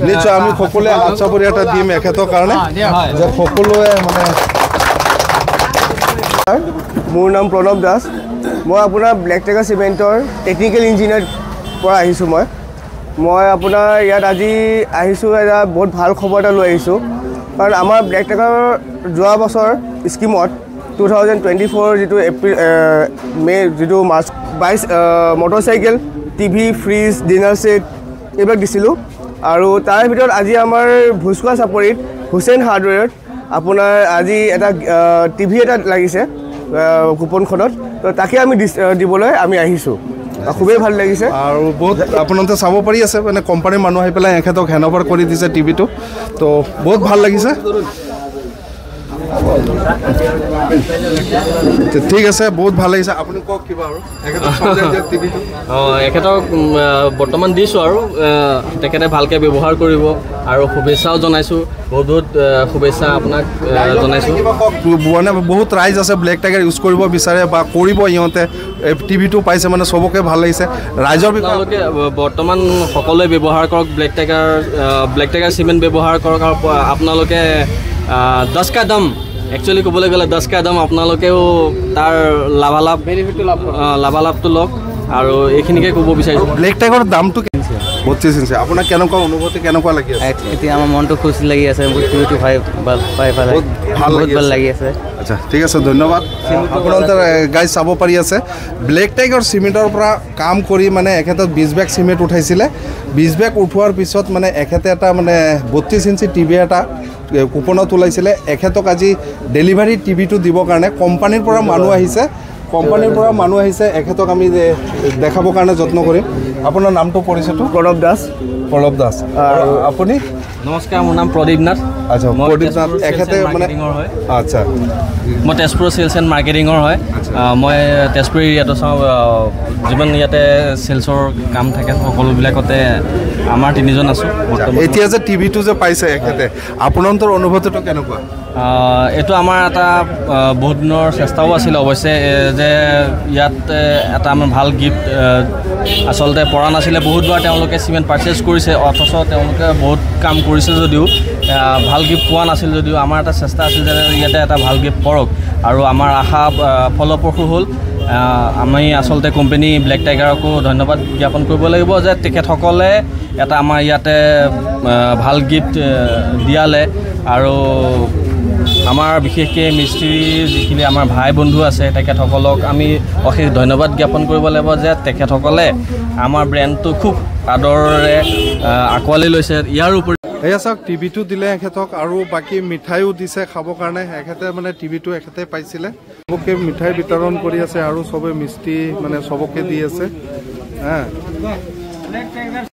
নিশ্চয় আমি সকলোৱে হাত চাপৰি এটা দিম এখেতৰ কাৰণে যে সকলোৱে মানে মোৰ নাম প্ৰণৱ দাস মই আপোনাৰ ব্লেক টাইগাৰ চিমেণ্টৰ টেকনিকেল ইঞ্জিনিয়াৰ পৰা আহিছোঁ মই আপোনাৰ ইয়াত আজি আহিছোঁ এটা বহুত ভাল খবৰ এটা লৈ আহিছোঁ কাৰণ আমাৰ ব্লেক টাইগাৰ যোৱা বছৰ স্কিমত 2024 যিটো এপ্ৰিল মে যিটো March 22 motorcycle TV fridge dinner set এইবিলাক দিছিলোঁ আৰু তাৰ ভিতৰত আজি আমাৰ ভুচকুৱা চাপৰিত হুছেইন হাৰ্ডৱেৰত আপোনাৰ আজি এটা টিভি এটা লাগিছে কুপনখনত তো তাকে আমি দিবলৈ আমি আহিছোঁ খুবেই ভাল লাগিছে আৰু বহুত আপোনালোকে চাব পাৰি আছে মানে কোম্পানীৰ মানুহ আহি পেলাই এখেতক হেণ্ডঅভাৰ কৰি দিছে টিভিটো তো বহুত ভাল লাগিছে ঠিক আছে বহুত ভাল লাগিছে আপুনি কওক কিবা আৰু এখেতক বৰ্তমান দিছোঁ আৰু তেখেতে ভালকৈ ব্যৱহাৰ কৰিব আৰু শুভেচ্ছাও জনাইছোঁ বহুত শুভেচ্ছা আপোনাক জনাইছোঁ মানে বহুত ৰাইজ আছে ব্লেক টাইগাৰ ইউজ কৰিব বিচাৰে বা কৰিব ইহঁতে টিভিটো পাইছে মানে চবকে ভাল লাগিছে ৰাইজৰ আপোনালোকে বৰ্তমান সকলোৱে ব্যৱহাৰ কৰক ব্লেক টাইগাৰ চিমেণ্ট ব্যৱহাৰ কৰক আৰু আপোনালোকে 10 কা দাম একচুৱেলি ক'বলৈ গ'লে 10 কা দাম আপোনালোকেও তাৰ লাভালাভটো লওক আৰু এইখিনিকে ক'ব বিচাৰিছোঁ ব্লেক টাইগাৰৰ দামটো 32 ইঞ্চি আপোনাৰ কেনেকুৱা অনুভূতি কেনেকুৱা লাগি আছে এতিয়া আমাৰ মনটো খুচি লাগি আছে টিভিটো ভাল লাগি আছে আচ্ছা ঠিক আছে ধন্যবাদ আপোনালোকে গাইজ চাব পাৰি আছে ব্লেক টাইগাৰ চিমেণ্টৰ পৰা কাম কৰি মানে এখেতক 20 বেগ চিমেণ্ট উঠাইছিলে 20 বেগ উঠোৱাৰ পিছত মানে এখেতে এটা মানে 32 ইঞ্চি টিভি এটা কুপনত ওলাইছিলে এখেতক আজি ডেলিভাৰী টিভিটো দিবৰ কাৰণে কোম্পানীৰ পৰা মানুহ আহিছে এখেতক আমি দেখাবৰ কাৰণে যত্ন কৰিম আপোনাৰ নামটো পৰিচয়টো প্ৰণৱ দাস আৰু আপুনি নমস্কাৰ মোৰ নাম প্ৰদীপ নাথ আচ্ছা প্ৰদীপ নাথ এখেতে মানে আচ্ছা মই তেজপুৰ চেলছ এণ্ড মাৰ্কেটিঙৰ হয় মই তেজপুৰ এৰিয়াটো চাওঁ যিমান ইয়াতে চেলছৰ কাম থাকে সকলোবিলাকতে আমাৰ 3জন আছোঁ এতিয়া যে টিভিটো যে পাইছে এখেতে আপোনালোকৰ অনুভূতিটো কেনেকুৱা এইটো আমাৰ এটা বহুত দিনৰ চেষ্টাও আছিল অৱশ্যে যে ইয়াত এটা আমাৰ ভাল গিফ্ট আচলতে পৰা নাছিলে বহুতবাৰ তেওঁলোকে চিমেণ্ট পাৰ্চেছ কৰিছে অথচ তেওঁলোকে বহুত কাম কৰিছে যদিও ভাল গিফ্ট পোৱা নাছিল যদিও আমাৰ এটা চেষ্টা আছিল যে ইয়াতে এটা ভাল গিফ্ট কৰক আৰু আমাৰ আশা ফলপ্ৰসূ হ'ল আমি আচলতে কোম্পানী ব্লেক টাইগাৰকো ধন্যবাদ জ্ঞাপন কৰিব লাগিব যে তেখেতসকলে এটা আমাৰ ইয়াতে ভাল গিফ্ট দিয়ালে আৰু আমাৰ বিশেষকৈ মিস্ত্ৰী যিখিনি আমাৰ ভাই বন্ধু আছে তেখেতসকলক আমি অশেষ ধন্যবাদ জ্ঞাপন কৰিব লাগিব যে তেখেতসকলে আমাৰ ব্ৰেণ্ডটো খুব আদৰেৰে আঁকোৱালি লৈছে ইয়াৰ উপৰি এয়া চাওক টিভিটো দিলে এখেতক আৰু বাকী মিঠাইও দিছে খাবৰ কাৰণে এখেতে মানে টিভিটো এখেতে পাইছিলে চবকে মিঠাই বিতৰণ কৰি আছে আৰু চবে মিস্ত্ৰী মানে চবকে দি আছে